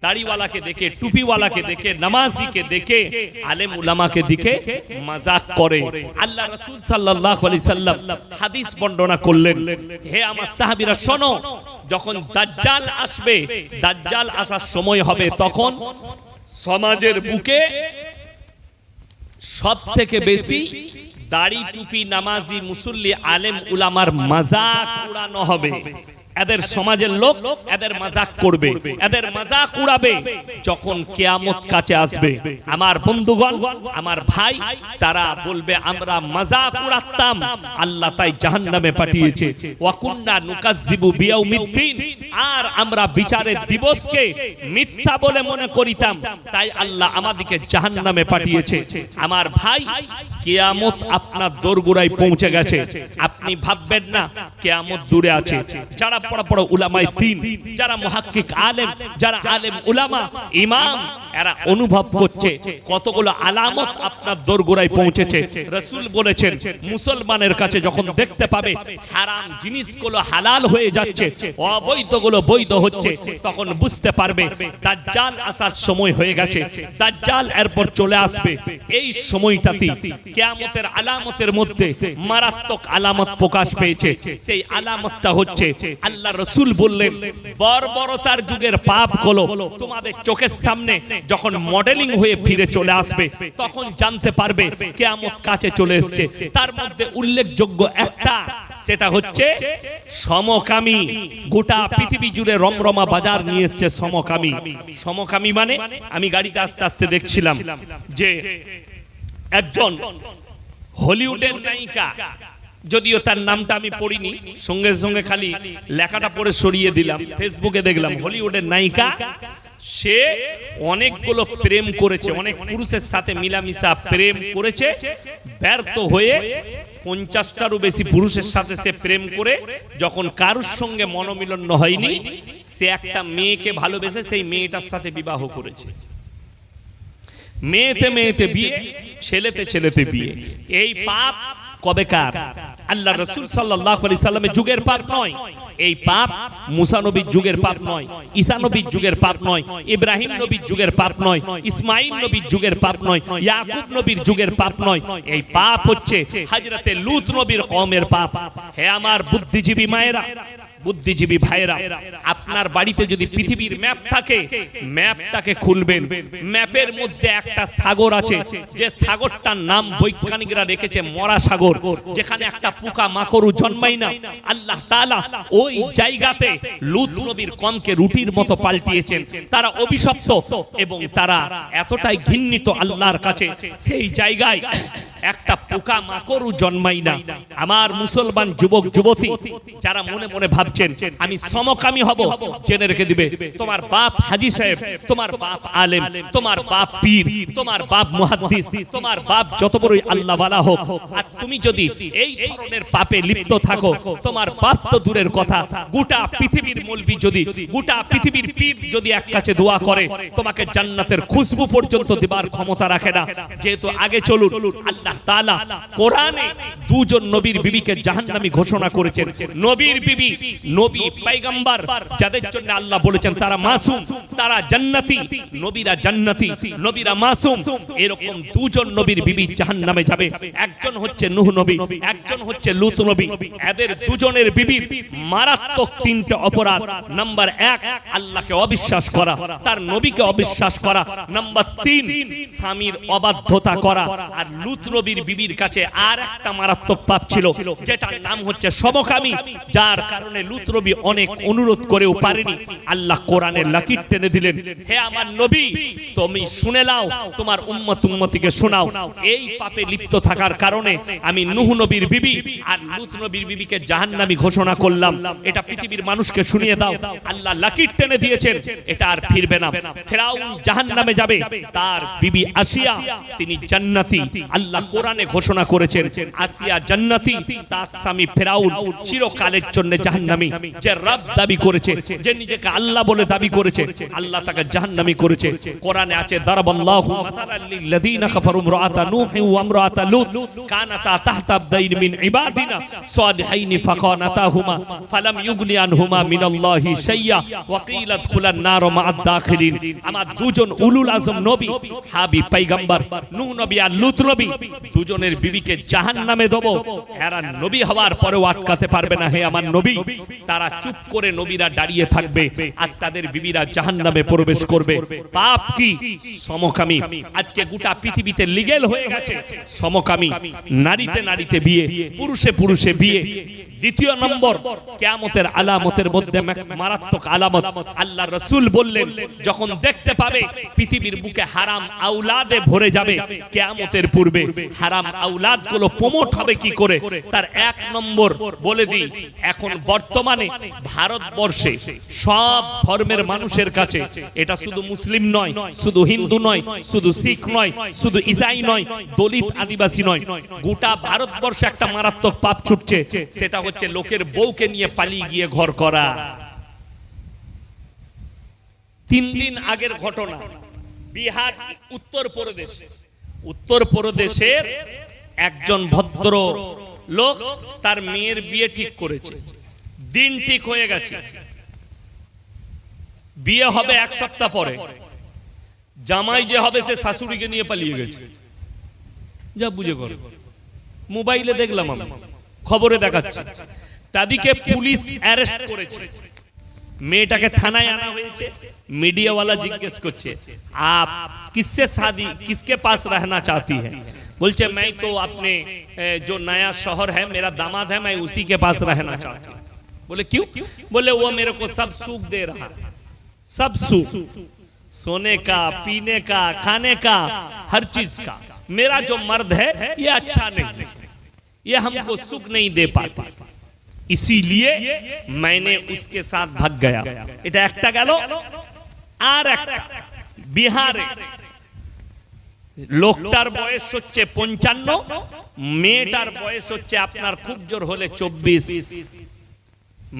দাড়িওয়ালাকে দেখে, টুপিওয়ালাকে দেখে, নামাজিকে দেখে, আলেম উলামাকে দেখে মজাক করে। আল্লাহ রাসূল সাল্লাল্লাহু আলাইহি সাল্লাম হাদিস বর্ণনা করলেন, হে আমার সাহাবীরা শোনো, যখন দাজ্জাল আসবে, দাজ্জাল আসার সময় হবে, তখন সমাজের বুকে সবথেকে বেশি দাড়ি টুপি নামাজি মুসল্লি আলেম উলামার মজাক উড়ানো হবে। এদের সমাজের লোক এদের মজাক করবে, এদের মজাক উড়াবে। যখন কিয়ামত কাছে আসবে, আমার বন্ধুগণ, আমার ভাই, তারা বলবে আমরা মজাক উড়াতাম, আল্লাহ তাই জাহান্নামে পাঠিয়েছে। ওয়া কুন্না নুকাজ্জিবু বিয়াউমিদ্দিন, আর আমরা বিচারের দিবসকে মিথ্যা বলে মনে করিতাম, তাই আল্লাহ আমাদেরকে জাহান্নামে পাঠিয়েছে। আমার ভাই, কিয়ামত আপনার দোরগোড়ায় পৌঁছে গেছে। আপনি ভাববেন না কিয়ামত দূরে আছে। যারা বড় বড় উলামায়ে দ্বীন, যারা মুহাক্কিক আলেম, যারা আলেম উলামা ইমাম, এরা অনুভব করছে কতগুলো আলামত আপনার দোরগোড়ায় পৌঁছেছে। রাসূল বলেছেন, মুসলমানের কাছে যখন দেখতে পাবে হারাম জিনিসগুলো হালাল হয়ে যাচ্ছে, অবৈধগুলো বৈধ হচ্ছে, তখন বুঝতে পারবে দাজ্জাল আসার সময় হয়ে গেছে, দাজ্জাল এরপর চলে আসবে। এই সময়টাতে কিয়ামতের আলামতের মধ্যে মারাত্মক আলামত প্রকাশ পেয়েছে। সেই আলামতটা হচ্ছে, আল্লাহ রাসূল বললেন, বর্বরতার যুগের পাপগুলো তোমাদের চোখের সামনে যখন মডেলিং হয়ে ফিরে চলে আসবে, তখন জানতে পারবে কিয়ামত কাছে চলে এসেছে। তার মধ্যে উল্লেখযোগ্য একটা, সেটা হচ্ছে সমকামী। গোটা পৃথিবী জুড়ে রমরমা বাজার নিয়ে এসেছে সমকামী। সমকামী মানে, আমি গাড়িতে আস্তে আস্তে দেখছিলাম যে একজন হলিউডের নায়িকা, যদিও তার নামটা আমি পড়িনি, সঙ্গে সঙ্গে খালি লেখাটা পড়ে সরিয়ে দিলাম, ফেসবুকে দেখলাম হলিউডের নায়িকা, সে অনেকগুলো প্রেম করেছে, অনেক পুরুষের সাথে মিলামিশা প্রেম করেছে, ব্যর্থ হয়ে 50টারও বেশি পুরুষের সাথে সে প্রেম করে যখন কারোর সঙ্গে মনোমিলন হয়নি, সে একটা মেয়েকে ভালোবেসে সেই মেয়েটার সাথে বিবাহ করেছে। মেয়েতে মেয়েতে বিয়ে, ছেলেতে ছেলেতে বিয়ে। এই পাপ কবেকার? আল্লাহ রাসূল সাল্লাল্লাহু আলাইহি সাল্লামের যুগের পাপ নয়। এই পাপ মুসা নবীর যুগের পাপ নয়, ঈসা নবীর যুগের পাপ নয়, ইব্রাহিম নবীর যুগের পাপ নয়, ইসমাঈল নবীর যুগের পাপ নয়, ইয়াকুব নবীর যুগের পাপ নয়। এই পাপ হচ্ছে হযরতে লূত নবীর কওমের পাপ। হে আমার বুদ্ধিজীবী মায়েরা, বুদ্ধিজীবী ভাইরা, আপনার বাড়িতে যদি পৃথিবীর ম্যাপ থাকে, ম্যাপটাকে খুলবেন, ম্যাপের মধ্যে একটা সাগর আছে, যে সাগরটার নাম বৈজ্ঞানিকরা রেখেছে মরা সাগর, যেখানে একটা পোকা মাকড়ও জন্মায় না। আল্লাহ তাআলা ওই জায়গাতে লূত নবীর কওমকে রুটির মতো পাল্টিয়েছেন। তারা অভিশপ্ত এবং তারা এতটাই ঘৃণিত আল্লাহর কাছে, সেই জায়গায় একটা পোকা মাকড়ও জন্মায় না। আমার মুসলমান যুবক যুবতী যারা মনে মনে ভাবছেন আমি সমকামী হব, জেনে রেখে দিবে, তোমার বাপ হাজী সাহেব, তোমার বাপ আলেম, তোমার বাপ পীর, তোমার বাপ মুহাদ্দিস, তোমার বাপ যত বড়ই আল্লাহওয়ালা হোক, আর তুমি যদি এই ধরনের পাপে লিপ্ত থাকো, তোমার বাপ তো দূরের কথা, গোটা পৃথিবীর মৌলবি যদি, গোটা পৃথিবীর পীর যদি এক কাছে দোয়া করে, তোমাকে জান্নাতের খুশবু পর্যন্ত দেবার ক্ষমতা রাখে না। যেহেতু আগে চলুন, আল্লাহ তাআলা কোরআনে দুজন নবীর বিবিকে জাহান্নামী ঘোষণা করেছেন। নবীর বিবি, নবী পয়গম্বর যাদের জন্য আল্লাহ বলেছেন তারা মাসুম, তারা জান্নাতি, নবীরা জান্নাতি, নবীরা মাসুম। এরকম দুজন নবীর বিবি জাহান্নামে যাবে। একজন হচ্ছে নূহ নবী, একজন হচ্ছে লূত নবী। এদের দুজনের বিবির মারাত্মক তিনটা অপরাধ। নাম্বার 1, আল্লাহকে অবিশ্বাস করা, তার নবীকে অবিশ্বাস করা। নাম্বার 3, স্বামীর অবাধ্যতা করা। আর লূত নবীর বিবির কাছে আর একটা মারাত্মক পাপ ছিল, যেটার নাম হচ্ছে সমকামী, যার কারণে লূত নবী অনেক অনুরোধ করেও পারেনি। আল্লাহ কোরআনের লাকির টেনে দিলেন, হে আমার নবী, তুমি শুনে নাও, তোমার উম্মতিকে শোনাও। এই পাপে লিপ্ত থাকার কারণে আমি নূহ নবীর বিবি আর লূত নবীর বিবিকে জাহান্নামী ঘোষণা করলাম। এটা পৃথিবীর মানুষকে শুনিয়ে দাও। আল্লাহ লাকির টেনে দিয়েছেন, এটা আর ফিরবে না। ফিরাউন জাহান্নামে যাবে, তার বিবি আসিয়া তিনি জান্নাতি। আল্লাহ কোরআনে ঘোষণা করেছেন আসিয়া জান্নাতি, তার স্বামী ফিরাউন চিরকালের জন্য জাহান্নামী। যে রব দাবি করেছে, যে নিজেকে আল্লাহ বলে দাবি করেছে, আল্লাহ তাকে জাহান্নামী করেছে। কোরআনে আছে দারাবাল্লাহু মাতালাল লিল্লাযিনা কাফারু ইমরাআতা নূহি ওয়া ইমরাআতা লূত কানাতা তাহতা আবদাইন মিন ইবাদিনা সালিহাইনি ফাকানাতাহুমা ফালাম ইউগনি আনহুমা মিনাল্লাহি শাইয়্যা ওয়া কিলা দুখুলান নার মা'আদ দাখিলিন। আমার দুজন উলুল আজম নবী, হাবিব পয়গম্বর নূহ নবী আর লূত নবী, দুজনের বিবিকে জাহান্নামে দেব। এরা নবী হওয়ার পরেও আটকাতে পারবে না হে আমার নবী। তারা চুপ করে নবীরা দাঁড়িয়ে থাকবে আর তাদের বিবিরা জাহান্নামে প্রবেশ করবে। পাপ কি? সমকামী। আজকে গোটা পৃথিবীতে লিগ্যাল হয়ে গেছে সমকামী, নারীতে নারীতে বিয়ে, পুরুষে পুরুষে বিয়ে। দ্বিতীয় নম্বর, কিয়ামতের আলামতের মধ্যে মারাত্মক আলামত, আল্লাহ রাসূল বললেন যখন দেখতে পাবে পৃথিবীর বুকে হারাম আওলাদে ভরে যাবে, কিয়ামতের পূর্বে হারাম আওলাদগুলো প্রমোট হবে কি করে, তার এক নম্বর বলে দিই। এখন বর্তমানে ভারতবর্ষে সব ধর্মের মানুষের কাছে, এটা শুধু মুসলিম নয়, শুধু হিন্দু নয়, শুধু শিখ নয়, শুধু ইসাই নয়, দলিত আদিবাসী নয়, গোটা ভারতবর্ষে একটা মারাত্মক পাপ ছুটছে। সেটা হচ্ছে লোকের বউকে নিয়ে পালিয়ে গিয়ে ঘর করা। 3 দিন আগের ঘটনা, বিহার উত্তরপ্রদেশের একজন ভদ্র লোক তার মেয়ের বিয়ে ঠিক করেছে। দিন ঠিক হয়ে গেছে, বিয়ে হবে 1 সপ্তাহ পরে। জামাই যে হবে সে শাশুড়িকে নিয়ে পালিয়ে গেছে। যা বুঝে করো, মোবাইলে দেখলাম, আমি খবরে দেখাচ্ছে। তাদিকে পুলিশ অ্যারেস্ট করেছে, মেয়েটাকে থানায় আনা হয়েছে। मीडियावाला जिज्ञेस करছে आप किससे शादी किसके पास रहना चाहती है, बोलছে मैं तो अपने जो नया शौहर है मेरा दामाद है मैं उसी के पास रहना चाहती हूँ। बोले क्यों? बोले वो मेरे को सब सुख दे रहा है, सब सुख, सोने का, पीने का, खाने का, हर चीज का। मेरा जो मर्द है ये अच्छा नहीं है, ये हमको सुख नहीं दे पाता, इसीलिए मैंने उसके साथ भाग गया। এটা একটা গেল। আর একটা বিহারে লোকটার বয়স হচ্ছে 55, মেয়েটার বয়স হচ্ছে আপনার খুব জোর হলে 24।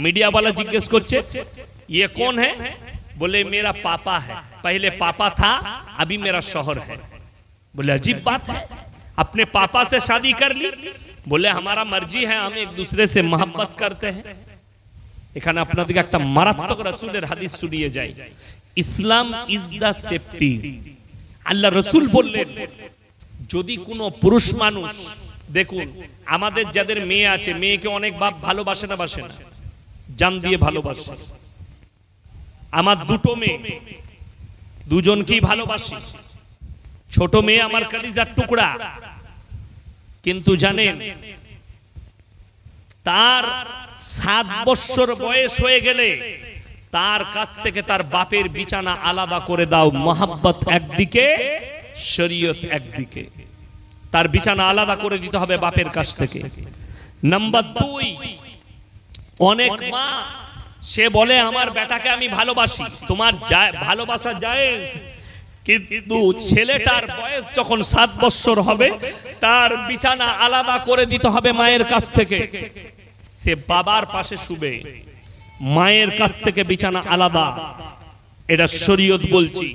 मीडिया वाला जिज्ञेस করছে ये कौन है? बोले मेरा पापा है, पहले पापा था अभी मेरा शौहर है। बोले अजीब बात है, अपने पापा से शादी कर ली? बोले हमारा मर्जी है, हम एक दूसरे से मोहब्बत करते हैं। এখানে আপনাদেরকে একটা মারাত্মক রাসূলের হাদিস শুনিয়ে যায়। ইসলাম ইজ দা সেফটি। আল্লাহ রাসূল বললেন যদি কোনো পুরুষ মানুষ, দেখুন আমাদের যাদের মেয়ে আছে, মেয়েকে অনেক বাপ ভালোবাসে না, বাসে না, জান দিয়ে ভালোবাসে। আমার দুটো মেয়ে, দুজনকেই ভালোবাসি। ছোট মেয়ে আমার কলিজার টুকরা, কিন্তু জানেন তার 7 বছর বয়স হয়ে গেলে তার কাছ থেকে তার বাপের বিছানা আলাদা করে দাও। মোহাব্বত একদিকে, শরীয়ত একদিকে, তার বিছানা আলাদা করে দিতে হবে বাপের কাছ থেকে। নাম্বার 2, অনেক মা সে বলে আমার বেটাকে আমি ভালোবাসি, তোমার ভালোবাসা জায়েজ, কিন্তু ছেলেটার বয়স যখন 7 বছর হবে তার বিছানা আলাদা করে দিতে হবে মায়ের কাছ থেকে। সে বাবার পাশে শুবে, মায়ের কাছ থেকে বিছানা আলাদা। এটা শরীয়ত বলছি।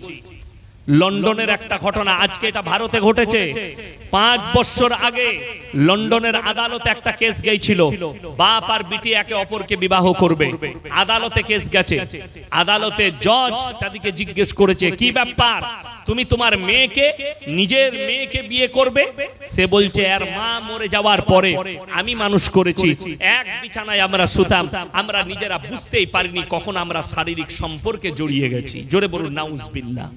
লন্ডনের একটা ঘটনা, আজকে এটা ভারতে ঘটেছে। 5 বছর আগে লন্ডনের আদালতে একটা কেস গিয়েছিল, বাপ আর বিটি একে অপরকে বিবাহ করবে। আদালতে কেস গেছে, আদালতে জজ তাদেরকে জিজ্ঞেস করেছে কি ব্যাপার, তুমি তোমার মেয়েকে, নিজের মেয়েকে বিয়ে করবে? সে বলছে এর মা মরে যাওয়ার পরে আমি মানুষ করেছি, এক বিছানায় আমরা শুতাম, আমরা নিজেরা বুঝতেই পারিনি কখন আমরা শারীরিক সম্পর্কে জড়িয়ে গেছি। জোরে বলুন নাউজুবিল্লাহ।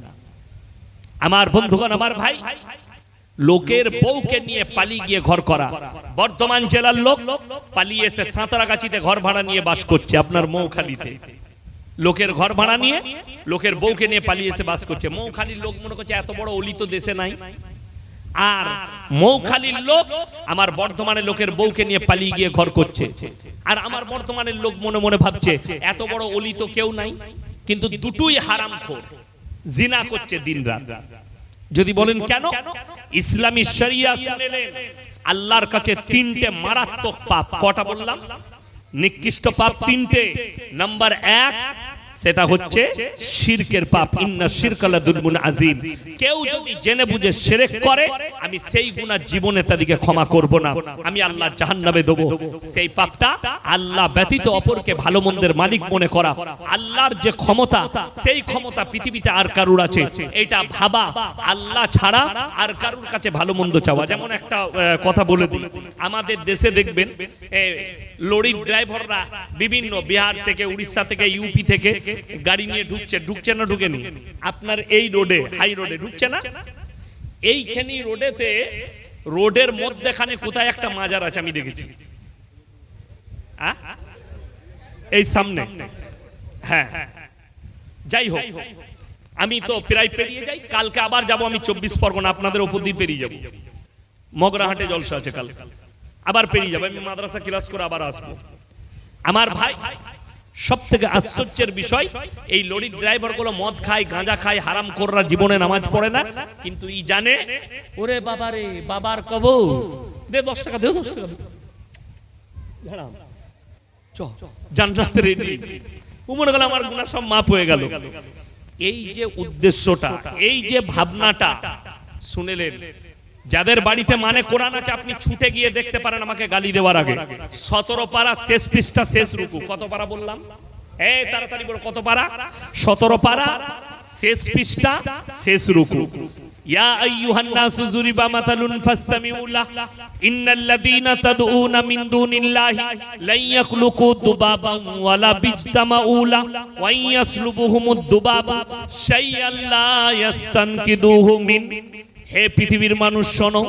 আমার বন্ধুগণ, আমার ভাই, লোকের বউকে নিয়ে পালিয়ে গিয়ে ঘর করা। বর্ধমান জেলার লোক পালিয়ে এসে সাঁতরাগাছিতে ঘর ভাড়া নিয়ে বাস করছে, আপনার মৌখালীতে। লোকের ঘর ভাড়া নিয়ে লোকের বউকে নিয়ে পালিয়ে এসে বাস করছে। মৌখালীর লোক মনে করছে এত বড় অলি তো দেশে নাই। আর মৌখালীর লোক আমার বর্ধমানের লোকের বউকে নিয়ে পালিয়ে গিয়ে ঘর করছে। আর আমার বর্ধমানের লোক মনে মনে ভাবছে এত বড় অলি তো কেউ নাই। কিন্তু দুটোই হারামখোর, জিনা করছে দিনরাত। যদি বলেন কেন, ইসলামী শরিয়া শুনেলেন আল্লাহর কাছে তিনটে মারাত্মক পাপ। কটা বললাম? নিকৃষ্ট পাপ তিনটে। নাম্বার 1 সেটা হচ্ছে শিরকের পাপ। ইন্না শিরকা লাযুলমুন আযীম। কেউ যদি জেনে বুঝে শিরক করে, আমি সেই গুনাহ জীবনে তাদেরকে ক্ষমা করব না, আমি আল্লাহ জাহান্নামে দেব। সেই পাপটা আল্লাহ ব্যতীত অপরকে ভালো মন্দের মালিক মনে করা। আল্লাহর যে ক্ষমতা, সেই ক্ষমতা পৃথিবীতে আর কারুর আছে এটা ভাবা, আল্লাহ ছাড়া আর কারুর কাছে ভালো মন্দ চাওয়া। যেমন একটা কথা বলে দিই, আমাদের দেশে দেখবেন লরির ড্রাইভাররা বিভিন্ন বিহার থেকে, উড়িষ্যা থেকে, ইউপি থেকে গাড়ি নিয়ে ঢুকছে না ঢুকেনি? আপনার এই রোডে, হাই রোডে ঢুকছে না? এইখানে রোডেতে, রোডের মধ্যখানে কোথায় একটা মাজার আছে আমি দেখেছি, এই সামনে। হ্যাঁ, যাই হোক, আমি তো প্রায় পেরিয়ে যাই। কালকে আবার যাব আমি 24 পরগনা, আপনাদের ওপর দিয়ে পেরিয়ে যাব। মগরাহাটে জলসা আছে কাল, আবার পেরিয়ে যাবো। আমি মাদ্রাসা ক্লাস করে আবার আসবো। আমার ভাই, সব থেকে আশ্চর্যের বিষয়, এই লরির ড্রাইভার গুলো মদ খায়, গাঁজা খায়, হারাম কররা, জীবনে নামাজ পড়ে না, কিন্তু ই জানে ওরে বাবা রে, বাবার কবর দে 10 টাকা, দে 10 টাকা, জান্নাতে রেডি। উমর গেল আমার গুনাহ সব মাফ হয়ে গেল। এই যে উদ্দেশ্যটা, এই যে ভাবনাটা শুনেলেন, যাদের বাড়িতে মানে কোরআন আছে আপনি ছুটে গিয়ে দেখতে পারেন আমাকে গালি দেওয়ার আগে। 17 পারা শেষ পৃষ্ঠা শেষ রুকু। কত পারা বললাম? এই তাড়াতাড়ি বলো, কত পারা? 17 পারা শেষ পৃষ্ঠা শেষ রুকু। ইয়া আইয়ুহান নাসু যুরিবা মাতালুন ফাসতামিউ লাহ ইন্নাল্লাযীনা তাদউনা মিন দুনিল্লাহি লা ইয়াখলুকু দুবাবান ওয়ালা বিজতামাউ লাহ ওয়া ইয়াসলুবুহুমুদ দুবাবা শাইআন লা ইয়াস্তানকিদুহু মিন। হে পৃথিবীর মানুষ শোনো,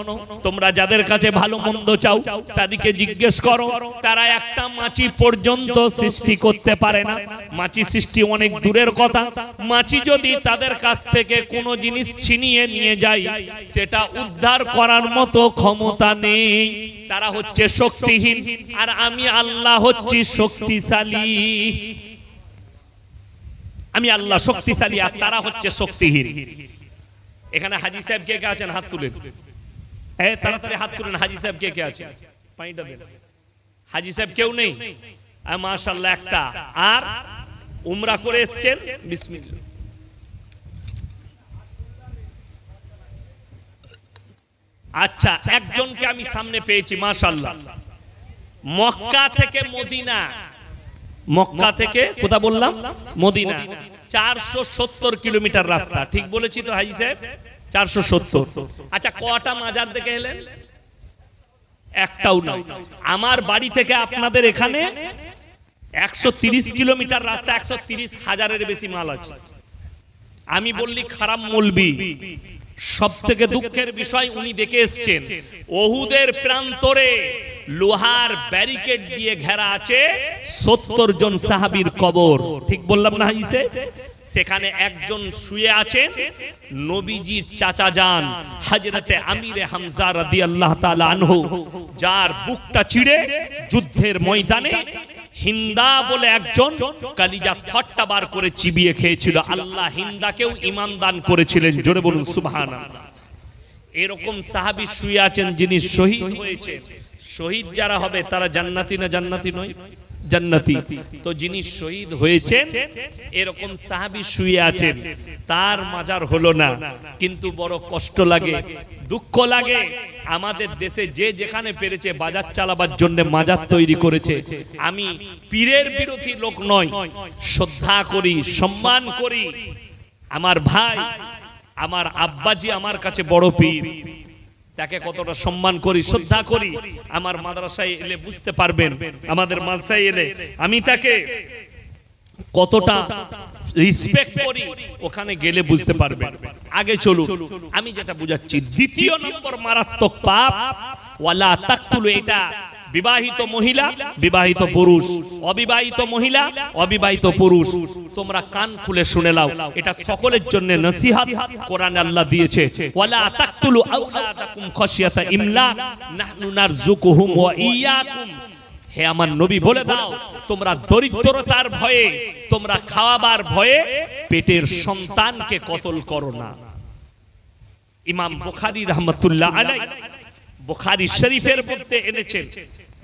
তোমরা যাদের কাছে ভালো মন্দ চাও তাদেরকে জিজ্ঞেস করো, তারা একটা মাছি পর্যন্ত সৃষ্টি করতে পারে না। মাছি সৃষ্টি অনেক দূরের কথা, মাছি যদি তাদের কাছ থেকে কোনো জিনিস ছিনিয়ে নিয়ে যায়, সেটা উদ্ধার করার মতো ক্ষমতা নেই। তারা হচ্ছে শক্তিহীন, আর আমি আল্লাহ হচ্ছি শক্তিশালী। আমি আল্লাহ শক্তিশালী, আর তারা হচ্ছে শক্তিহীন। এখানে হাজী সাহেব কে কে আছেন? হাত তুলেন, তাড়াতাড়ি হাত তুলেন। হাজী সাহেব কে কে আছেন? পানিটা দেন। হাজী সাহেব কেউ নেই? মাশাআল্লাহ, একটা। আর উমরা করে এসেছেন? বিসমিল্লাহ। আচ্ছা, একজনকে আমি সামনে পেয়েছি, মাশাআল্লাহ। মক্কা থেকে মদিনা, মক্কা থেকে কোথা বললাম? মদিনা। 470 কিলোমিটার রাস্তা। ঠিক বলেছি তো হাজী সাহেব? 470। আচ্ছা, কটা মাজার দেখে এলেন? একটাও না। আমার বাড়ি থেকে আপনাদের এখানে 130 কিলোমিটার রাস্তা, 130,000-এর বেশি মাল আছে। আমি বললি খারাপ মৌলবি। সব থেকে দুঃখের বিষয়, উনি দেখে এসছেন ওহুদের প্রান্তরে লোহার ব্যারিকেড দিয়ে ঘেরা আছে 70 জন সাহাবীর কবর। ঠিক বললাম না হাজী সাহেব? সেখানে একজন শুয়ে আছেন নবীজির চাচা যান হযরতে আমিরে হামজা রাদিয়াল্লাহু তাআলা আনহু, যার বুকটা চিড়ে যুদ্ধের ময়দানে হিন্দা বলে একজন কালিজা খট্টা বার করে চিবিয়ে খেয়েছিল। আল্লাহ হিন্দাকেও ঈমান দান করেছিলেন। জোরে বলুন সুবহানাল্লাহ। এরকম সাহাবী শুয়ে আছেন যিনি শহীদ হয়েছে। শহীদ যারা হবে তারা জান্নাতি না জান্নাতি নয়? জান্নাতি। তো যিনি শহীদ হয়েছেন এরকম সাহাবী শুয়ে আছেন, তার মাজার হলো না। কিন্তু বড় কষ্ট লাগে, দুঃখ লাগে। আমাদের দেশে যে যেখানে পেরেছে বাজার চালাবার জন্য মাজার তৈরি করেছে। আমি পীরের বিরোধী লোক নই, শ্রদ্ধা করি, সম্মান করি। আমার ভাই, আমার আব্বাজি আমার কাছে বড় পীর, তাকে কতটা সম্মান করি, শ্রদ্ধা করি। আমার মাদ্রাসায় এলে বুঝতে পারবেন, আমাদের মাদ্রাসায় এলে আমি তাকে কতটা রেসপেক্ট করি, ওখানে গেলে বুঝতে পারবেন। আগে চলুন, আমি যেটা বুঝাচ্ছি, দ্বিতীয় নম্বর মারাত্মক পাপ ওয়ালা তাকতুলু। এটা বিবাহিত মহিলা, বিবাহিত পুরুষ, অবিবাহিত মহিলা, অবিবাহিত পুরুষ, তোমরা কান খুলে শুনে নাও, এটা সকলের জন্য নসিহত কোরআনে আল্লাহ দিয়েছে। ওয়ালা তাকতুলু আওলাদাকুম খাশিয়াতা ইমলাক নাহনু নারযুকুহুম ওয়া ইয়াকুম। হে আমার নবী, বলে দাও, তোমরা দরিদ্রতার ভয়ে, তোমরা খাওয়াবার ভয়ে পেটের সন্তানকে কতল করো না। ইমাম বুখারী রাহমাতুল্লাহ আলাইহি বুখারী শরীফের মধ্যে এনেছেন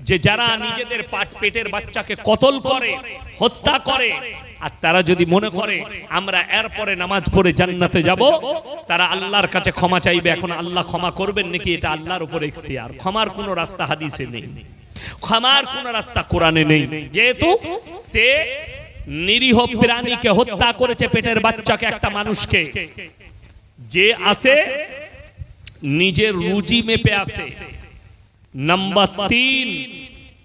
যে যারা নিজেদের পেটের বাচ্চাকে কতল করে, হত্যা করে, আর তারা যদি মনে করে আমরা এরপরে নামাজ পড়ে জান্নাতে যাব, তারা আল্লাহর কাছে ক্ষমা চাইবে। এখন আল্লাহ ক্ষমা করবেন নাকি এটা আল্লাহর উপর ইখতিয়ার। ক্ষমার কোনো রাস্তা হাদিসে নেই, ক্ষমার কোনো রাস্তা কোরআনে নেই, যেহেতু সে নিরীহ প্রাণীকে হত্যা করেছে, পেটের বাচ্চাকে, একটা মানুষকে, যে আসে নিজের রুজি মেপে আসে। নাম্বার 3,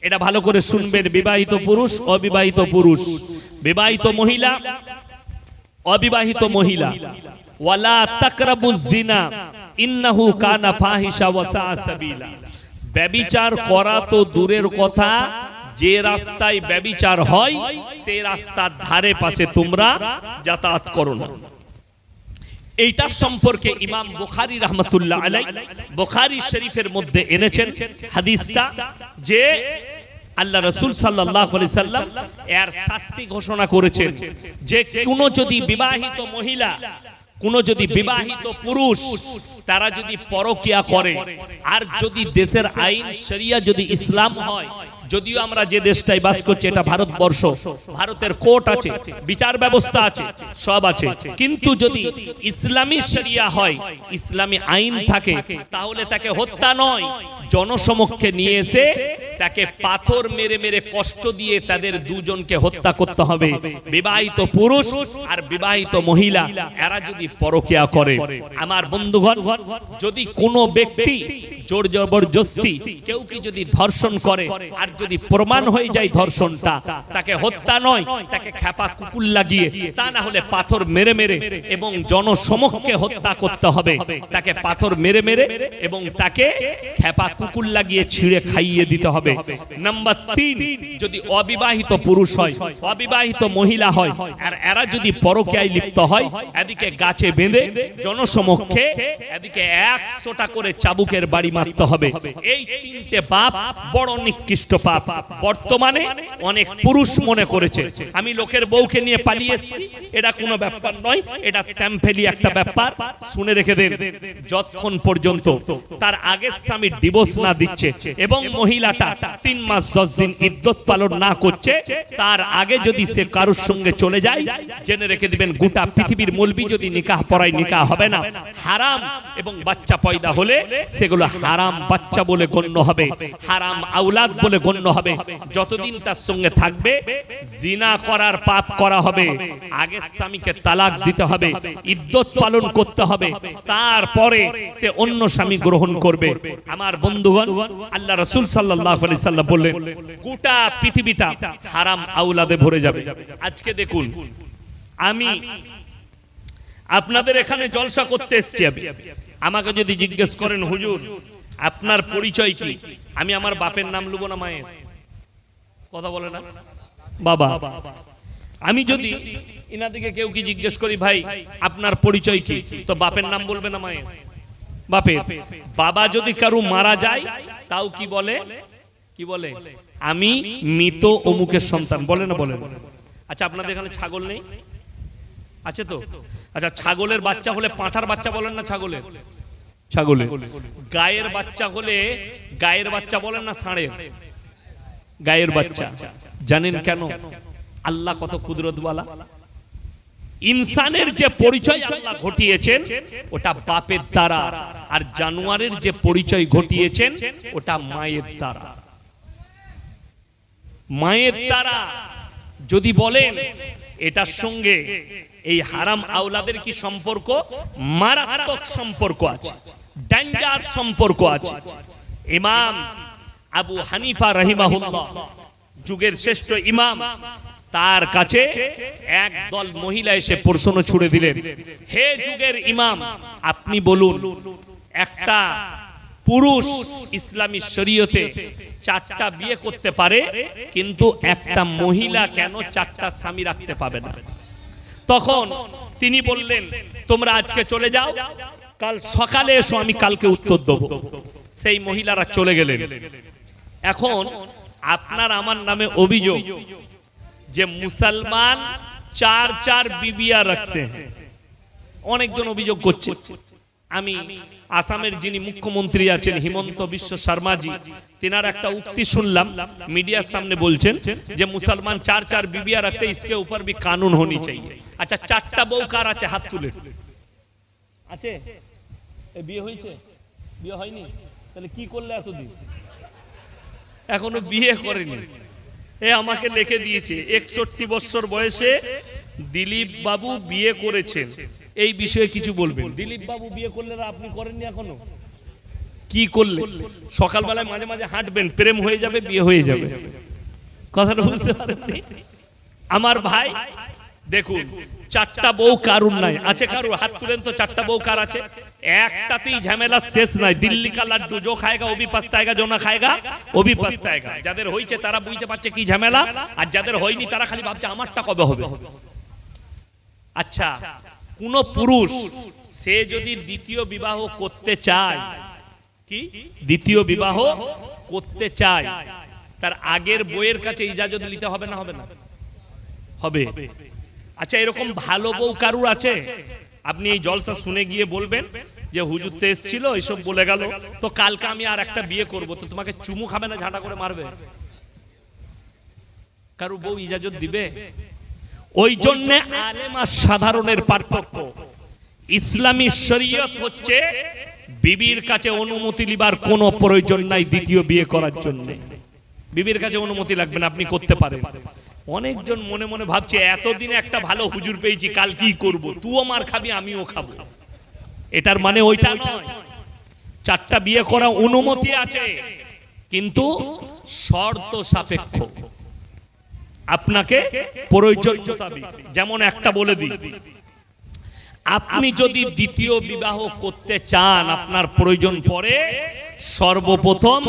এটা ভালো করে শুনবেন, বিবাহিত পুরুষ, অবিবাহিত পুরুষ, বিবাহিত মহিলা, অবিবাহিত মহিলা, ওয়ালা তাকরাবুজ জিনা ইন্নাহু কানা ফাহিশা ওয়া সাআ সাবিলা। ব্যভিচার করা তো দূরের কথা, যে রাস্তায় ব্যভিচার হয় সেই রাস্তার ধারে পাশে তোমরা যাতায়াত করো না। এইটার সম্পর্কে ইমাম বুখারী রাহমাতুল্লাহ আলাইহি বুখারী শরীফের মধ্যে এনেছেন হাদিসটা, যে আল্লাহ রাসূল সাল্লাল্লাহু আলাইহি সাল্লাম এর শাস্তি ঘোষণা করেছেন যে কোন যদি বিবাহিত মহিলা, কোন যদি বিবাহিত পুরুষ তারা যদি পরকিয়া করে, আর যদি দেশের আইন শরিয়া যদি ইসলাম হয়, যদিও আমরা যে দেশটায় বাস করছি এটা ভারতবর্ষ, ভারতের কোর্ট আছে, বিচার ব্যবস্থা আছে, সব আছে, কিন্তু যদি ইসলামী শরিয়া হয়, ইসলামী আইন থাকে, তাহলে তাকে হত্যা নয়, জনসমক্ষে নিয়ে এসে তাকে পাথর মেরে মেরে কষ্ট দিয়ে তাদের দুজনকে হত্যা করতে হবে। বিবাহিত পুরুষ আর বিবাহিত মহিলা এরা যদি পরকিয়া করে, আমার বন্ধুগণ, যদি কোনো ব্যক্তি জোর জবরদস্তি কেউ কি যদি ধর্ষণ করে, আর যদি প্রমাণ হয়ে যায় ধর্ষণটা, তাকে হত্যা নয়, তাকে খেপা কুকুর লাগিয়ে, তা না হলে পাথর মেরে মেরে এবং জনসমক্ষে হত্যা করতে হবে। তাকে পাথর মেরে মেরে এবং তাকে খেপা কুকুর লাগিয়ে ছিঁড়ে খাইয়ে দিতে হবে। নাম্বার 3, যদি অবিবাহিত পুরুষ হয়, অবিবাহিত মহিলা হয়, আর এরা যদি পরকীয়ায় লিপ্ত হয়, এদিকে গাছে বেঁধে জনসমক্ষে এদিকে 100টা করে চাবুকের বাড়ি মারতে হবে। এই 3টে পাপ বড় নিকৃষ্ট পাপ। বর্তমানে অনেক পুরুষ মনে করেছে আমি লোকের বউকে নিয়ে পালিয়ে এসেছি, এটা কোনো ব্যাপার নয়, এটা স্যাম্পেলি একটা ব্যাপার। শুনে রেখে দেন, যতক্ষণ পর্যন্ত তার আগের স্বামী ডিভোর্স না দিচ্ছে এবং মহিলাটা 3 মাস 10 দিন ইদ্যত পালন না করছে, তার আগে যদি সে কারোর সঙ্গে চলে যায়, জেনে রেখে দিবেন গোটা পৃথিবীর মৌলবি যদি নিকাহ পড়ায়, নিকাহ হবে না, হারাম। এবং বাচ্চা পয়দা হলে সেগুলো হারাম বাচ্চা বলে গণ্য হবে, হারাম আওলাদ বলে গণ্য হবে। যতদিন তার সঙ্গে থাকবে জিনা করার পাপ করা হবে। আগের স্বামীকে তালাক দিতে হবে, ইদ্যত পালন করতে হবে, তারপরে সে অন্য স্বামী গ্রহণ করবে। আমার বন্ধুগণ, আল্লাহ রাসূল সাল্লাল্লাহু আলাইহি সাল্লাম বললেন গোটা পৃথিবীটা হারাম আওলাদে ভরে যাবে। আজকে দেখুন, আমি আপনাদের এখানে জলসা করতে এসেছি, আমাকে যদি জিজ্ঞেস করেন হুজুর আপনার পরিচয় কি, আমি আমার বাপের নাম লুবো না মায়ের? কথা বলে না বাবা। আমি যদি ইনাদিকে কেউ কি জিজ্ঞেস করি ভাই আপনার পরিচয় কি, তো বাপের নাম বলবে না মায়ের? বাপের। বাবা যদি কারো মারা যায় তাও কি বলে? কি বলে? আমি মৃত অমুকের সন্তান, বলে না? বলে। আচ্ছা, আপনাদের এখানে ছাগল নেই? আছে তো? আচ্ছা, ছাগলের বাচ্চা হলে পাঁঠার বাচ্চা বলেন না ছাগলের? ছাগলে। গায়ের বাচ্চা হলে গায়ের বাচ্চা বলেন না ষাঁড়ের? গায়ের বাচ্চা। জানেন কেন? আল্লাহ কত কুদরতওয়ালা। ইনসানের যে পরিচয় আল্লাহ ঘটিয়েছেন ওটা বাপের দ্বারা, আর জানোয়ারের যে পরিচয় ঘটিয়েছেন ওটা মায়ের দ্বারা। মায়ের দ্বারা। যদি বলেন এটার সঙ্গে এই হারাম আওলাদের কি সম্পর্ক? মারাত্মক সম্পর্ক আছে, ডেঞ্জার সম্পর্ক আছে। ইমাম আবু হানিফা রাহিমাহুল্লাহ, যুগের শ্রেষ্ঠ ইমাম, তার কাছে একদল মহিলা এসে প্রশ্ন ছুড়ে দিলেন, হে যুগের ইমাম, আপনি বলুন একটা পুরুষ ইসলামী শরীয়তে 4টা বিয়ে করতে পারে, কিন্তু একটা মহিলা কেন 4টা স্বামী রাখতে পাবে না? তখন তিনি বললেন তোমরা আজকে চলে যাও, কাল সকালে এসো, আমি কালকে উত্তর দেব। সেই মহিলারা চলে গেলেন। এখন আপনার আমার নামে অভিযোগ যে মুসলমান 4 বিবিয়া রাখতে हैं। অনেকজন অভিযোগ করছে আমি আসামের যিনি মুখ্যমন্ত্রী আছেন হিমন্ত বিশ্ব শর্মাজি, তিনার একটা উক্তি শুনলাম মিডিয়ার সামনে, বলছেন যে মুসলমান চার চার বিবিয়া রাখতে ইসকে উপর भी कानून होनी चाहिए। আচ্ছা, চারটা বউ কার আছে হাত তুলে? আছে? এ বিয়ে হয়েছে? বিয়ে হয়নি? তাহলে কি করলে এতদিন? এখনো বিয়ে করেনি। এ আমাকে লিখে দিয়েছে 61 বছর বয়সে দিলীপ বাবু বিয়ে করেছেন, এই বিষয়ে কিছু বলবেন। দিলীপ বাবু বিয়ে করলে আপনি করেননি এখনো? কি করলে? সকালবেলায় মাঝে মাঝে হাঁটবেন, প্রেম হয়ে যাবে, বিয়ে হয়ে যাবে। কথাটা বুঝতে পারেননি? আমার ভাই দেখুন, চারটা বউ কারুর নাই, আছে কারুর? হাত তুলেন তো, চারটা বউ কার আছে? একটাতেই ঝামেলা শেষ নাই। দিল্লি কা লাড্ডু জো খায়গা ও ভি পস্তায়েগা, জো না খায়গা ও ভি পস্তায়েগা। যাদের হয়েছে তারা বুঝতে পারছে কি ঝামেলা, আর যাদের হয়নি তারা খালি ভাবছে আমারটা কবে হবে। আচ্ছা, কোন পুরুষ সে যদি দ্বিতীয় বিবাহ করতে চায়, কি দ্বিতীয় বিবাহ করতে চায়, তার আগের বউয়ের কাছে ইজাজত নিতে হবে না? হবে না? হবে। আচ্ছা, এরকম ভালো বউ কারুর আছে? আপনি এই জলসা শুনে গিয়ে বলবেন যে হুজুর তো এসেছিল এইসব বলে গেল, তো কালকে আমি আর একটা বিয়ে করব, তো তোমাকে চুমু খাবে না, ঝাঁটা করে মারবে? কারু বউ ইজাজত দিবে? ওই জন্য আলেম আর সাধারণের পার্থক্য। ইসলামী শরীয়ত হচ্ছে বিবির কাছে অনুমতি লিবার কোনো প্রয়োজন নাই দ্বিতীয় বিয়ে করার জন্য। বিবির কাছে অনুমতি লাগবে না, আপনি করতে পারেন। অনেকজন মনে মনে ভাবছে এতদিনে একটা ভালো হুজুর পেয়েছি, কাল কি করব, তুইও মার খাবি আমিও খাবো। এটার মানে ওইটা নয়। চারটা বিয়ে করা অনুমতি আছে, কিন্তু শর্ত সাপেক্ষ। আপনাকে প্রয়োজন মোতাবেক। যেমন একটা বলে দিই, আপনি যদি দ্বিতীয় বিবাহ করতে চান, আপনার প্রয়োজন পড়ে, সর্বপ্রথম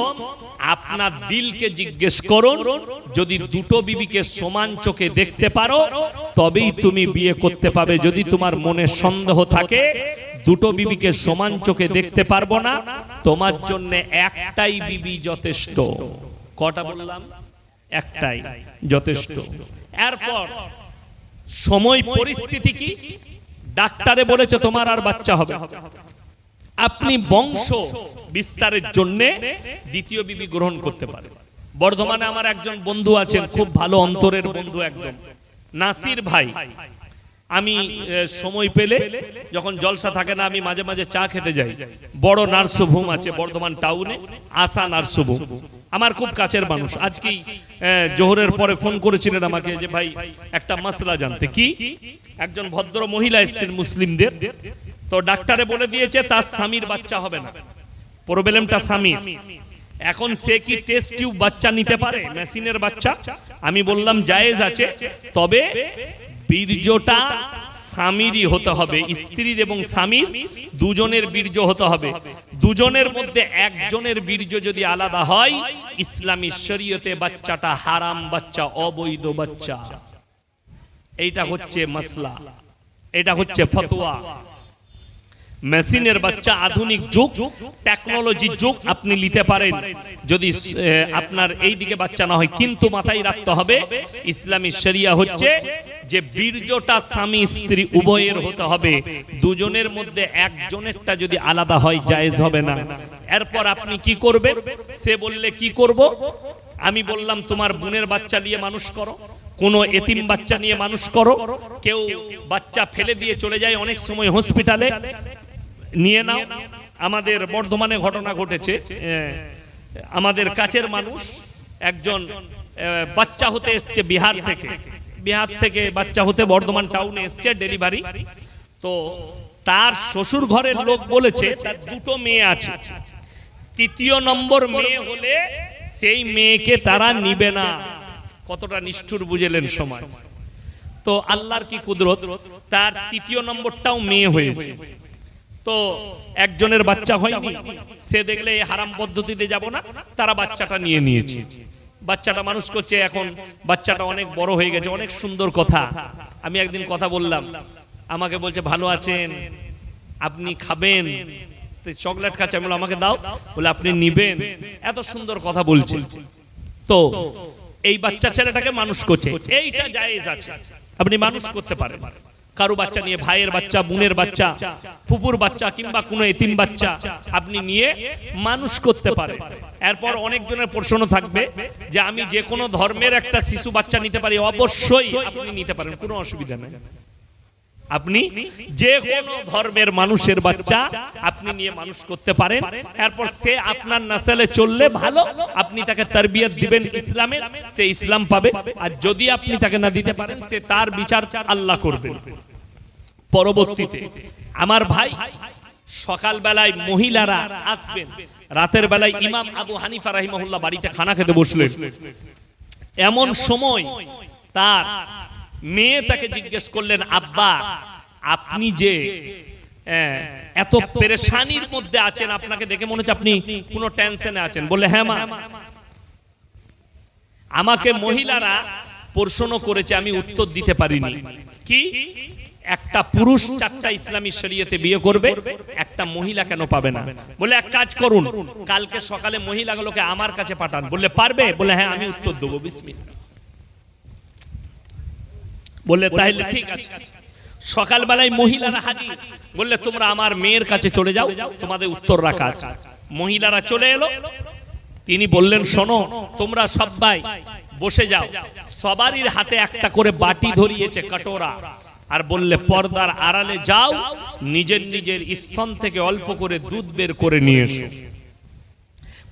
আপনার দিলকে জিজ্ঞেস করুন, যদি দুটো বিবিকে সমান চোখে দেখতে পারো তবেই তুমি বিয়ে করতে পাবে। যদি তোমার মনে সন্দেহ থাকে দুটো বিবিকে সমান চোখে দেখতে পারবো না, তোমার জন্য একটাই বিবি যথেষ্ট। কটা বললাম? একটাই যথেষ্ট। এরপর সময় পরিস্থিতি কি, ডাক্তারে বলেছে তোমার আর বাচ্চা হবে, আপনি বংশ বিস্তারের জন্য দ্বিতীয় বিবি গ্রহণ করতে পারেন। বর্ধমানে আমার একজন বন্ধু আছেন, খুব ভালো অন্তরের বন্ধু, একদম নাসির ভাই। আমি সময় পেলে, যখন জলসা থাকে না, আমি মাঝে মাঝে চা খেতে যাই। বড় নার্সিংহোম আছে বর্ধমান টাউনে, আশা নার্সিংহোম, আমার খুব কাছের মানুষ। আজকেই জোহরের পরে ফোন করেছিলেন আমাকে যে ভাই একটা মাসলা জানতে। কি? একজন ভদ্র মহিলা এসেছেন মুসলিমদের, তো ডাক্তারে বলে দিয়েছে তার স্বামীর বাচ্চা হবে না, প্রবলেমটা স্বামীর। এখন সে কি টেস্ট টিউব বাচ্চা নিতে পারে, মেশিনের বাচ্চা? আমি বললাম জায়েজ আছে, তবে বীর্যটা স্বামীরই হতে হবে, স্ত্রীর এবং স্বামীর দুজনের বীর্য হতে হবে। দুজনের মধ্যে একজনের বীর্য যদি আলাদা হয়, ইসলামী শরীয়তে বাচ্চাটা হারাম বাচ্চা, অবৈধ বাচ্চা। এইটা হচ্ছে মাসলা, এটা হচ্ছে ফতোয়া। মেশিনের বাচ্চা আধুনিক যুগ, টেকনোলজির যুগ, আপনি নিতে পারেন যদি আপনার এই দিকে বাচ্চা না হয়। কিন্তু মাথায় রাখতে হবে ইসলামী শরিয়া হচ্ছে যে বীর্যটা স্বামী স্ত্রী উভয়ের হতে হবে, দুজনের মধ্যে একজনেরটা যদি আলাদা হয় জায়েজ হবে না। এরপর আপনি কি করবেন? সে বললে কি করব? আমি বললাম তোমার বোনের বাচ্চা নিয়ে মানুষ করো, কোনো এতিম বাচ্চা নিয়ে মানুষ করো। কেউ বাচ্চা ফেলে দিয়ে চলে যায় অনেক সময় হসপিটালে, নিয়ে নাও। আমাদের বর্ধমানে ঘটনা ঘটেছে, আমাদের কাছের মানুষ একজন বাচ্চা হতে এসছে বিহার থেকে বাচ্চা হতে বর্ধমান টাউনে এসছে ডেলিভারি। তো তার শ্বশুর ঘরের লোক বলেছে তার দুটো মেয়ে আছে, তৃতীয় নম্বর মেয়ে হলে সেই মেয়েকে তারা নিবে না। কতটা নিষ্ঠুর বুঝলেন সময়। তো আল্লাহর কি কুদরত, তার তৃতীয় নম্বরটাও মেয়ে হয়েছে। তো একজনের বাচ্চা হয়নি, সে দেখলে এই হারাম পদ্ধতিতে যাব না, তারা বাচ্চাটা নিয়ে নিয়েছে। বাচ্চাটা মানুষ করছে, এখন বাচ্চাটা অনেক বড় হয়ে গেছে, অনেক সুন্দর কথা। আমি একদিন কথা বললাম, আমাকে বলছে ভালো আছেন, আপনি খাবেন, চকলেট খাচ্ছে, আমি বললাম আমাকে দাও, বলে আপনি নিবেন, এত সুন্দর কথা বলছে। তো এই বাচ্চা ছেলেটাকে মানুষ করছে, এইটা জায়েজ আছে, আপনি মানুষ করতে পারেন, কারো বাচ্চা নিয়ে, ভাইয়ের বাচ্চা, বোনের বাচ্চা, ফুপুর বাচ্চা কিংবা কোনো এতিম বাচ্চা আপনি নিয়ে মানুষ করতে পারেন। এরপর অনেকজনের প্রশ্ন থাকবে যে আমি যে কোনো ধর্মের একটা শিশু বাচ্চা নিতে পারি। অবশ্যই আপনি নিতে পারেন, কোনো অসুবিধা নেই। আপনি যে কোনো ধর্মের মানুষের বাচ্চা আপনি নিয়ে মানুষ করতে পারেন। এরপর সে আপনার নাসলে চললে ভালো, আপনি তাকে তারবিয়ত দিবেন ইসলামের, সে ইসলাম পাবে। আর যদি আপনি তাকে না দিতে পারেন, সে তার বিচার আল্লাহ করবেন। পরবর্তীতে আমার ভাই, সকাল বেলায় মহিলারা আসবেন, রাতের বেলায় ইমাম আবু হানিফা রাহিমাহুল্লাহ বাড়িতে খানা খেতে বসলেন। এমন সময় তার মেয়ে তাকে জিজ্ঞেস করলেন, আব্বা আপনি যে এত পেরেশানির মধ্যে আছেন, আপনাকে দেখে মনে হচ্ছে আপনি কোনো টেনশনে আছেন। বলে, হ্যাঁ মা, আমাকে মহিলারা প্রশ্ন করেছে, আমি উত্তর দিতে পারিনি। কি, একটা পুরুষ 4টা ইসলামী শরীয়তে বিয়ে করবে, একটা মহিলা কেন পাবে না? বলে, এক কাজ করুন, কালকে সকালে মহিলাগুলোকে আমার কাছে পাঠান। বললে, পারবে? বলে, হ্যাঁ আমি উত্তর দেবো, বিসমিল্লাহ। বললে, তাহলে ঠিক আছে। সকালবেলায় মহিলারা হাজির। বললে, তোমরা আমার মেয়ের কাছে চলে যাও, তোমাদের উত্তর রাখা আছে। মহিলারা চলে এলো। তিনি বললেন, শোনো, তোমরা সবাই বসে যাও। সবারই হাতে একটা করে বাটি ধরিয়েছে, কাটোরা। আর বললে, পর্দার আড়ালে যাও, নিজের নিজের স্তন থেকে অল্প করে দুধ বের করে নিয়ে এসো।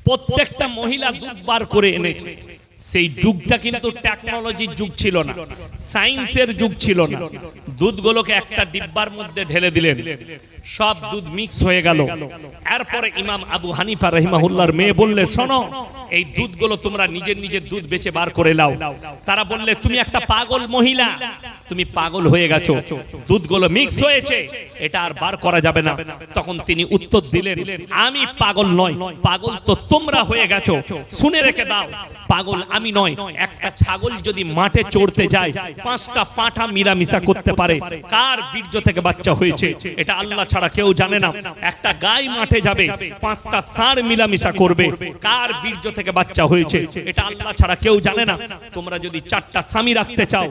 প্রত্যেকটা মহিলা দুধ বার করে এনেছে। সেই যুগটা কিন্তু টেকনোলজির যুগ ছিল না, সায়েন্সের যুগ ছিল না। দুধগুলোকে একটা ডিব্বার মধ্যে ঢেলে দিলেন, সব দুধ মিক্স হয়ে গেল। এরপরে ইমাম আবু হানিফা রাহিমাহুল্লাহর মেয়ে বললে, শোনো, এই দুধগুলো তোমরা নিজের নিজের দুধ বেচে বার করে নাও। তারা বললে, তুমি একটা পাগল মহিলা, তুমি পাগল হয়ে গেছো, দুধগুলো মিক্স হয়েছে, এটা আর বার করা যাবে না। তখন তিনি উত্তর দিলেন, আমি পাগল নয়, পাগল তো তোমরা হয়ে গেছো। শুনে রেখে দাও, পাগল আমি নয়। একটা ছাগল যদি মাঠে চড়তে যায়, 5টা পাঁঠা মিলামিশা করতে পারে। কার বীর্য থেকে বাচ্চা হয়েছে এটা আল্লাহ ছাড়া কেউ জানে না। একটা গাই মাঠে যাবে, 5টা ষাঁড় মিলামিশা করবে। কার বীর্য থেকে বাচ্চা হয়েছে এটা আল্লাহ ছাড়া কেউ জানে না। তোমরা যদি 4টা স্বামী রাখতে চাও,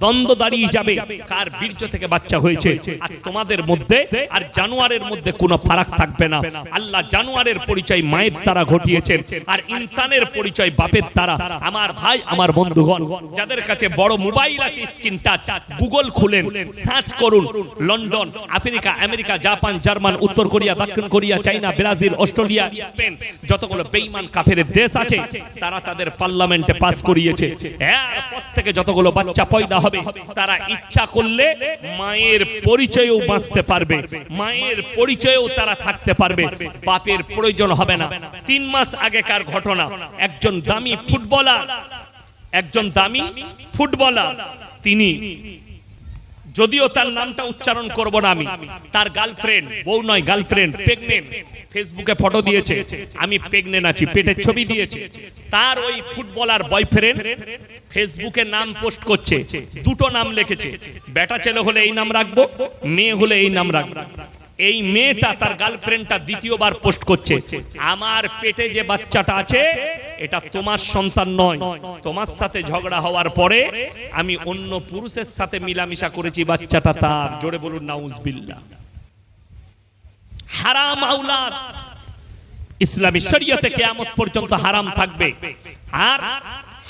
দ্বন্দ্ব দাঁড়িয়ে যাবে, কার বীর্য থেকে বাচ্চা হয়েছে। আর তোমাদের মধ্যে আর জানোয়ারের মধ্যে কোনো ফারাক থাকবে না। আল্লাহ জানোয়ারের পরিচয় মায়ের দ্বারা ঘটিয়েছেন, আর ইনসানের পরিচয় বাপের দ্বারা। আমার ভাই, আমার বন্ধুগণ, যাদের কাছে বড় মোবাইল আছে, স্ক্রিন টাচ, গুগল খুলেন, সার্চ করুন, London, Africa, America, Japan, German, উত্তর কোরিয়া, দক্ষিণ কোরিয়া, চাইনা, ব্রাজিল, অস্ট্রেলিয়া, স্পেন, যতগুলো বেঈমান কাফের দেশ আছে, তারা তাদের পার্লামেন্টে পাস করিয়েছে। এরপর থেকে যতগুলো বাচ্চা পয়দা হবে, তারা ইচ্ছা করলে মায়ের পরিচয়েও বাঁচতে পারবে, মায়ের পরিচয়েও তারা থাকতে পারবে, বাপের প্রয়োজন হবে না। 3 মাস আগেকার ঘটনা, একজন দামি ফুটবলার, তিনি, যদিও তার নামটা উচ্চারণ করব না আমি, তার গার্লফ্রেন্ড, বউ নয় গার্লফ্রেন্ড, প্রেগনেন্ট, ফেসবুকে ফটো দিয়েছে, আমি প্রেগনেন্ট আছি, পেটের ছবি দিয়েছে। তার ওই ফুটবলার বয়ফ্রেন্ড ফেসবুকে নাম পোস্ট করছে, 2টো নাম লিখেছে, বেটা ছেলে হলে এই নাম রাখবো, মেয়ে হলে এই নাম রাখবো। এই মেয়েটা, তার গার্লফ্রেন্ডটা দ্বিতীয়বার পোস্ট করছে, আমার পেটে যে বাচ্চাটা আছে এটা তোমার সন্তান নয়, তোমার সাথে ঝগড়া হওয়ার পরে আমি অন্য পুরুষের সাথে মিলামিশা করেছি, বাচ্চাটা তার। জোরে বলুন নাউজুবিল্লাহ। হারাম আওলাদ ইসলামী শরীয়তে কিয়ামত পর্যন্ত হারাম থাকবে। আর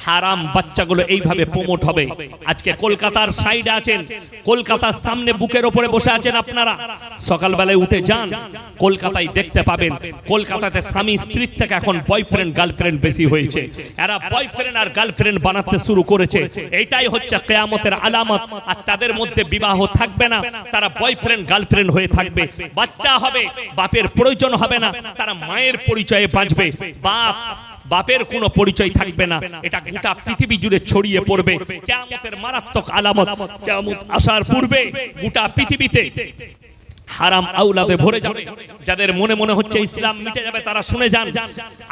হারাম বাচ্চাগুলো এইভাবে প্রমোট হবে। আজকে কলকাতার সাইডে আছেন, কলকাতার সামনে বুকের উপরে বসে আছেন আপনারা, সকালবেলায় উঠে যান, কলকাতায় দেখতে পাবেন, কলকাতাতে স্বামী স্ত্রীর থেকে এখন বয়ফ্রেন্ড গার্লফ্রেন্ড বেশি হয়েছে। এরা বয়ফ্রেন্ড আর গার্লফ্রেন্ড বানাতে শুরু করেছে। এইটাই হচ্ছে কিয়ামতের আলামত। আর তাদের মধ্যে বিবাহ থাকবে না, তারা বয়ফ্রেন্ড গার্লফ্রেন্ড হয়ে থাকবে। বাচ্চা হবে, বাপের প্রয়োজন হবে না, তারা মায়ের পরিচয়ে বাঁচবে। বাপের কোনো পরিচয় থাকবে না। এটা গোটা পৃথিবী জুড়ে ছড়িয়ে পড়বে। কিয়ামতের মারাত্মক আলামত। কিয়ামত আসার পূর্বে গোটা পৃথিবীতে হারাম আওলাদে ভরে যাবে। যাদের মনে মনে হচ্ছে ইসলাম মিটে যাবে, তারা শুনে যান,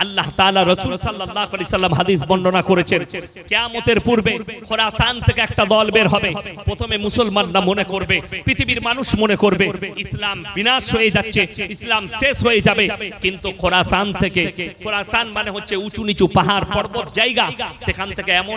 আল্লাহ তাআলা, রাসূল সাল্লাল্লাহু আলাইহি সাল্লাম হাদিস বর্ণনা করেছেন, কিয়ামতের পূর্বে খোরাসান থেকে একটা দল বের হবে। প্রথমে মুসলমানরা মনে করবে, পৃথিবীর মানুষ মনে করবে ইসলাম বিনাশ হয়ে যাচ্ছে, ইসলাম শেষ হয়ে যাবে। কিন্তু খোরাসান থেকে, খোরাসান মানে হচ্ছে উঁচু নিচু পাহাড় পর্বত জায়গা, সেখান থেকে এমন